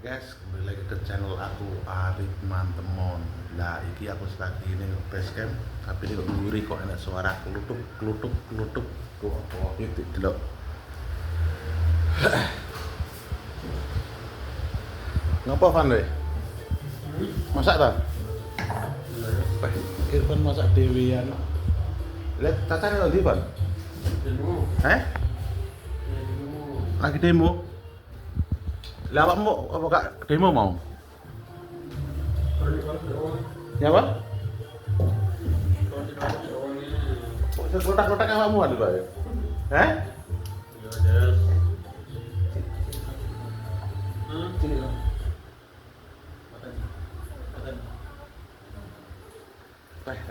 Guys, kembali lagi ke channel aku Arif Mantemon. Lah, iki aku lagi ini base camp, tapi ini kok nguri kok enak suara kelutuk kelutuk kelutuk kok itu delok. Ngapa Van we? Masak ta? Irfan masak dewean. Lihat cacane lho ndi, Van? Demo. Eh? Lagi demo. Lah awakmu apa gak demo mau? Ya apa? Kotak-kotak awakmu ada Pak? Eh? Sini kan.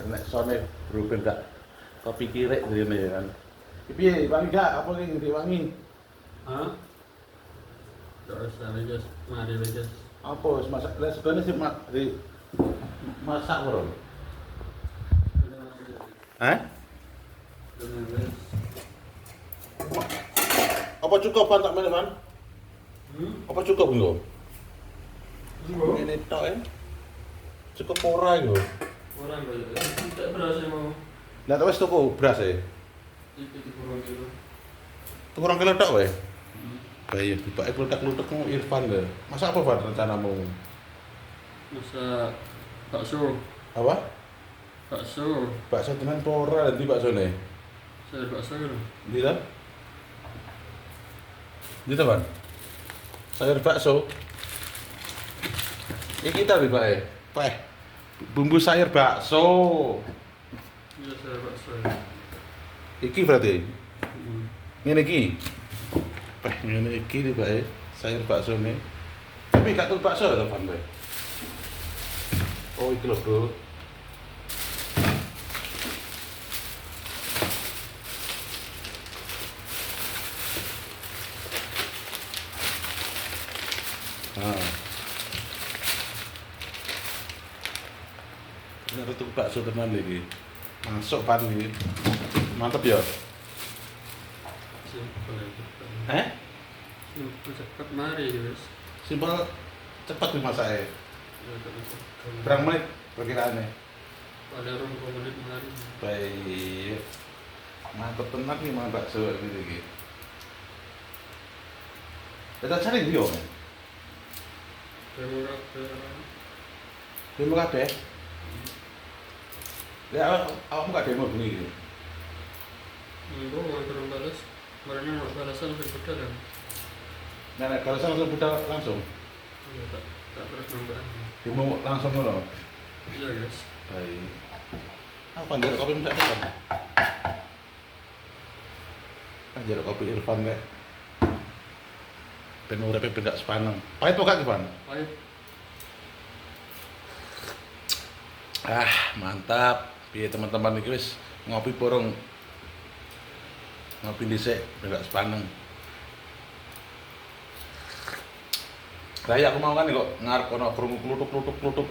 Nek sone berubah gak kopi kirek ngene ya kan. Piye, wangi gak apa iki wangi? Hah? Terus aja, mari aja. Apa wis masak lah sebenarnya sih masak bro. Eh? Apa cukup Pan tak mana, Apa cukup enggak? Ini tok ya. Cukup ora yo. Orang banyak. Tak berasa mau. Lah wis tuku beras e. Itu kurang kilo. Tuku 2 kilo tok wae. Baik, dipake klutak-klutak mau Irfan lho. Masa apa Van rencanamu? Masa bakso. Apa? Bakso. Bakso tenan ora nanti baksone. Saya bakso kan. Ndi ta? Ndi ta, Van? Sayur bakso. Iki ta bibake. Peh. Bumbu sayur bakso. Iya saya bakso. Iki berarti. Ngene iki. Peh ngene iki bibake sayur baksone. Tapi gak tuh bakso ta, Van? Oh, iki lho, Bro. Nah. Ini tuh bakso tenan iki. Masuk Pan iki. Mantep ya. Simpel aja. Eh? Simpel cepat mari guys. Simpel cepat dimasake. Ya tak bisa. Berapa menit perkiraannya? Pada orang menit mari. Baik. Mantep tenan nih mangan bakso ini iki. Kita cari dia. Murah. Demo kabeh. Ya awakmu gak demo bengi iki. Enggak mau turun balas. Marahnya mau balasan lebih betul kan? Nah, kalau saya langsung buka langsung. Iya tak terus nambah. Demo langsung ngono. Iya guys. Baik. Apa njaluk kopi minta kan? Njaluk kopi Irfan kek. Ben urepe ben gak sepaneng. Pahit kok gak, Irfan? Pahit. Ah, mantap. Piye teman-teman iki wis ngopi porong. Ngopi dhisik ben gak sepaneng. Lah ya aku mau kan kok ngarep ono krungu klutuk.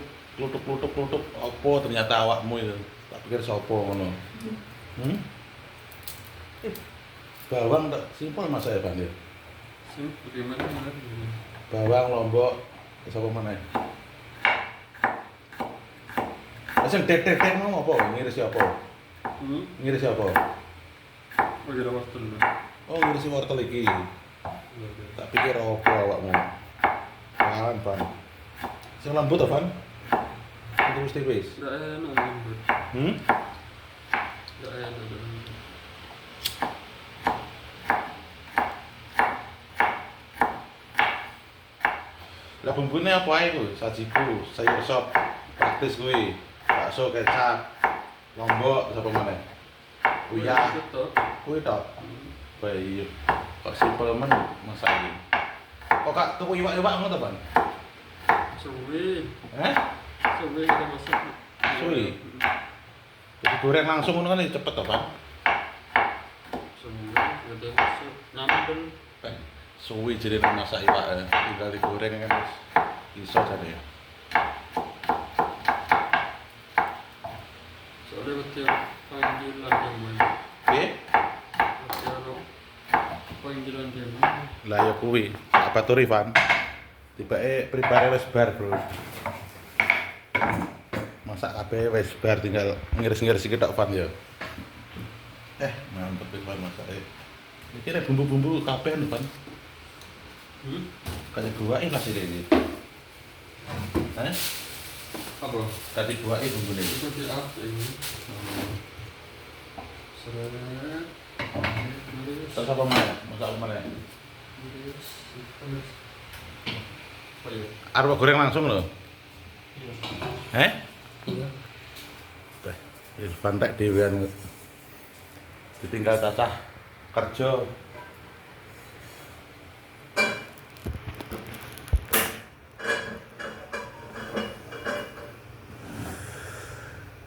Apa ternyata awakmu itu. Tak pikir sapa ngono. Bawang tak simpel Mas saya Bandir. Bagaimana mari? Bawang Lombok sapa meneh? Sing tek mau apa? Ngiris apa? Ngiris apa? Bagi rawat dulu. Oh, ngiris wortel iki. Tak pikir apa awakmu. Pan. Sing lembut ta, Pan? Itu mesti wis. Tidak enak lembut. Tidak enak lembut. Lah bumbune apa ae ku? Sajiku, sayur sop, praktis kuwi. Bakso kecap, lombok sapa meneh? Uyah. Kuwi tok. Baik. Kok simpel men masak iki. Kok gak tuku iwak-iwak ngono ta, Pan? Suwi. Eh? Suwi kita masak. Suwi? Jadi goreng langsung ngono kan cepet to, Pan? Suwi kita masak. Namun Suwi jadi masak iwak, tinggal digoreng kan wis iso jane. soalnya betul panggilan yang mana? Piye? Betul panggilan yang mana? Lah ya kuwi, apa tuh Rifan? Tibake prepare wis bar, Bro. Masak kabeh wis bar tinggal ngiris-ngiris iki tok Van ya. Mantep iki Van masake. Iki nek bumbu-bumbu kabeh lho, Van. Kayak guake lah sih iki. Apa? Tadi guake bumbune. Itu di apa ini? Seret. Terus apa mana? Masak apa mana? Oh iya. Arep goreng langsung lho. Iya. Iya. Wis pantek dhewean. Ditinggal cacah kerja.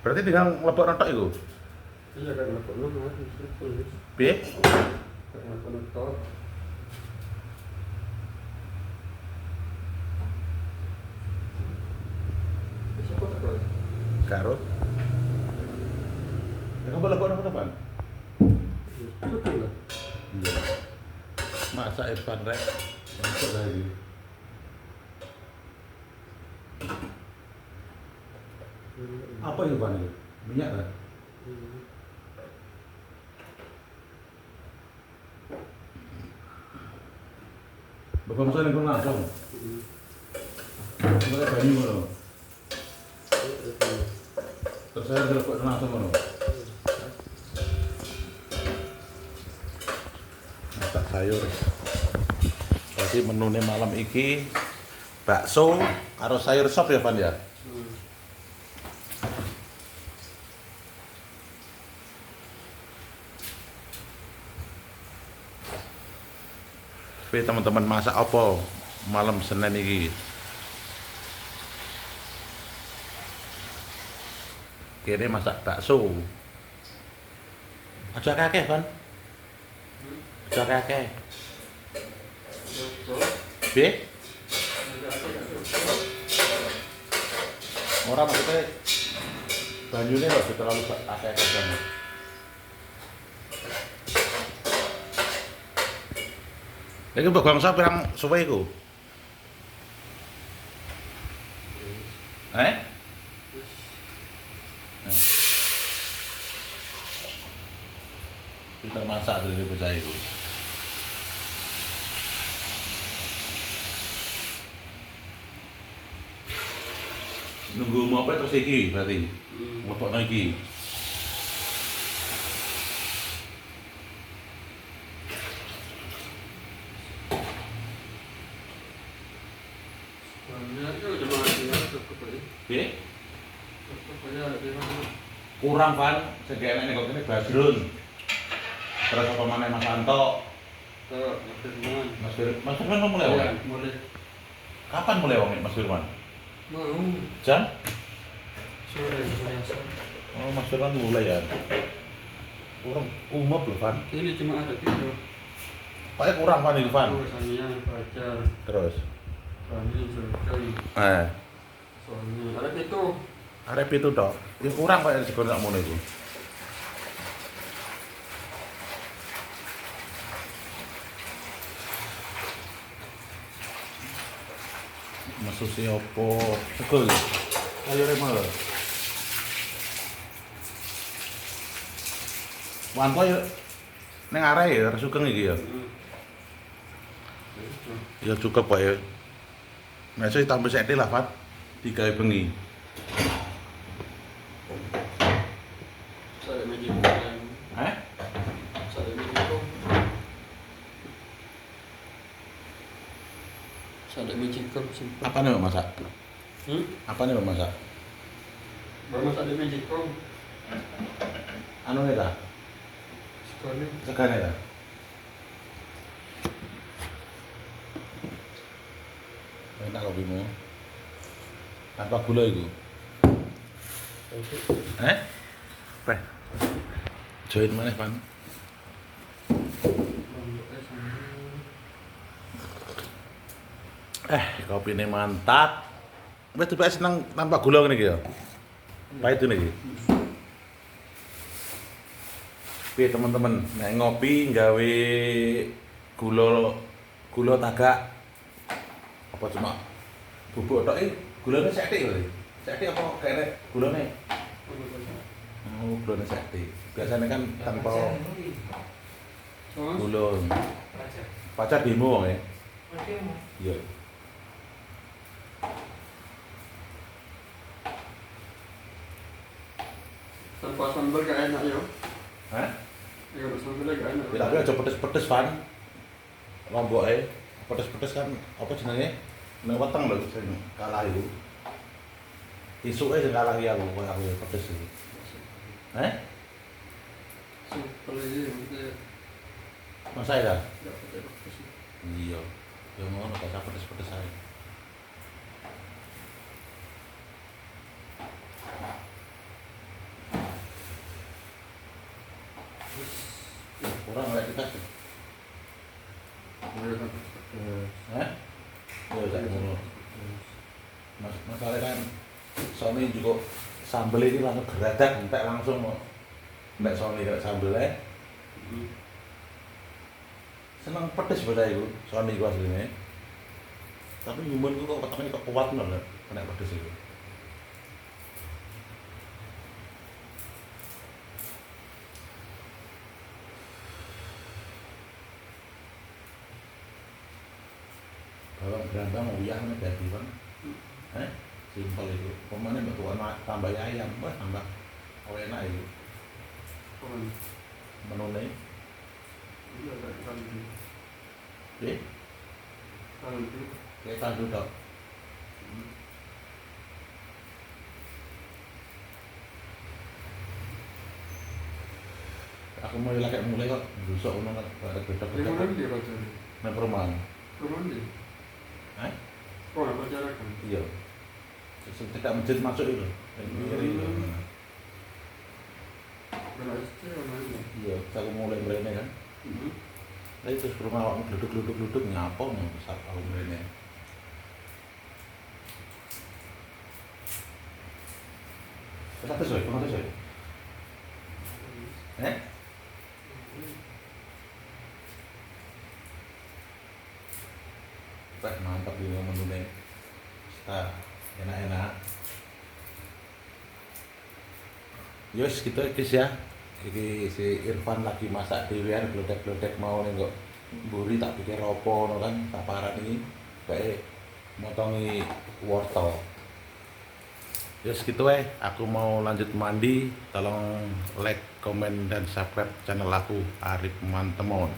Berarti tinggal nglebokno tok iku. Iya kan lekono mas, tulis. Piye? Karena konetor. Siapa tak? Karo. Ya kamu lebokno apa, Bang? Betul lah. Iya. Masak Irfan rek. Masuk lagi. Apa Irfan itu? Minyak kan? Bapak misalnya kau langsung. Mulai banyu ngono. Terus saya telepon langsung ngono. Masak sayur. Jadi menune malam iki bakso karo sayur sop ya, Van ya. Tapi teman-teman masak apa malam Senin iki? Kene masak bakso. Aja kakek, Van. Aja kakek. Piye? Ora maksudnya banyune lho terlalu akeh banget. Lagi bangsa pirang suwe iku? Pinter masak dari bocah iku. Nunggu mau apa terus iki berarti? Lepokno iki. Piye? Kurang Van, segene nek kene Badrun. Terus apa maneh Mas Anto? Mas Firman mau mulai wong? Mulai. Kapan mulai wong Mas Firman? Mau. Jam? Sore biasa. Oh, Mas Firman mulai ya. Kurang umum lho Van. Ini cuma ada gitu. Pokoknya kurang Van itu Van. Urusannya pacar. Terus? Kami selesai. Soalnya ada itu. Arep itu tok. Ya kurang kok segone sak mono iku. Masusi opo? Sego iki. Sayure malah. Wanto ya ning arek ya sugeng iki ya. Ya cukup kok ya. Mesuk tambah sithik lah, Pat. Digawe bengi. Saya magic. Saya magic. Saya magic simpan. Apa nih masak? Apa nih masak? Baru ada magic Anu nih ta? sekali. Segane ta? Enak kopimu. Tanpa gula iku. Peh. Join maneh, Pan. Kopine mantap. Wis tiba seneng tanpa gula ngene iki ya. Pahit ini iki. Piye teman-teman, nek ngopi gawe gula tagak apa cuma Bubuk tok iki gulane sethik lho. Sethik apa kene gulane? Oh, gulane sethik. Biasanya kan tanpa gula. Pacar demo wong e. Iya. Tanpa sambal gak enak ya. Hah? Ya kalau sambal gak enak. Ya, tapi aja pedes-pedes Van. Lomboke pedes-pedes kan apa jenenge? Nang weteng lho sing kalah iku. Isuke sing kalah iki aku pedes iki. Heh? Simpel aja maksudnya. Masa ya? Gak pakai pedes. Iya. Ya ngono gak usah pedes-pedes ae. Kurang lek dikasih. Hah? Ya tak ngono. Masalah kan Sony juga sambel ini langsung geradak entek langsung kok. Nek Sony nek sambelnya seneng pedes beda iku Sony ku asline. Tapi nyumun ku kok ketemu kok kuat lho nek pedes iku. Bawang brambang uyah nek dadi kan. Simpel itu. Pemane mbok tuwa tambah ayam, wah tambah enak itu. Menune. Iya kayak kaldu. Nggih, Kaldu. kayak kaldu tok. Aku mulai kok besok ngono kok ada Di beda-beda. mana dia pacaran? Nang perumahan. Rumah dia? Hah? Oh, nak pacaran kan? Iya. Tidak masjid masuk itu. Ngiri lho. Benar istri orang lain. Iya, aku mulai mrene kan. Lah itu rumah awakmu gluduk-gluduk nyapa nang besar aku mrene. Tetap sesuai, pernah sesuai. Wah, mantap ini menunya. Enak-enak. Yus, gitu guys ya. Iki si Irfan lagi masak dhewean glodek-glodek mau ning kok mburi tak pikir apa ngono kan, tak parani kayak motongi wortel. Yus gitu aku mau lanjut mandi. Tolong like, komen dan subscribe channel aku Arif Mantemon.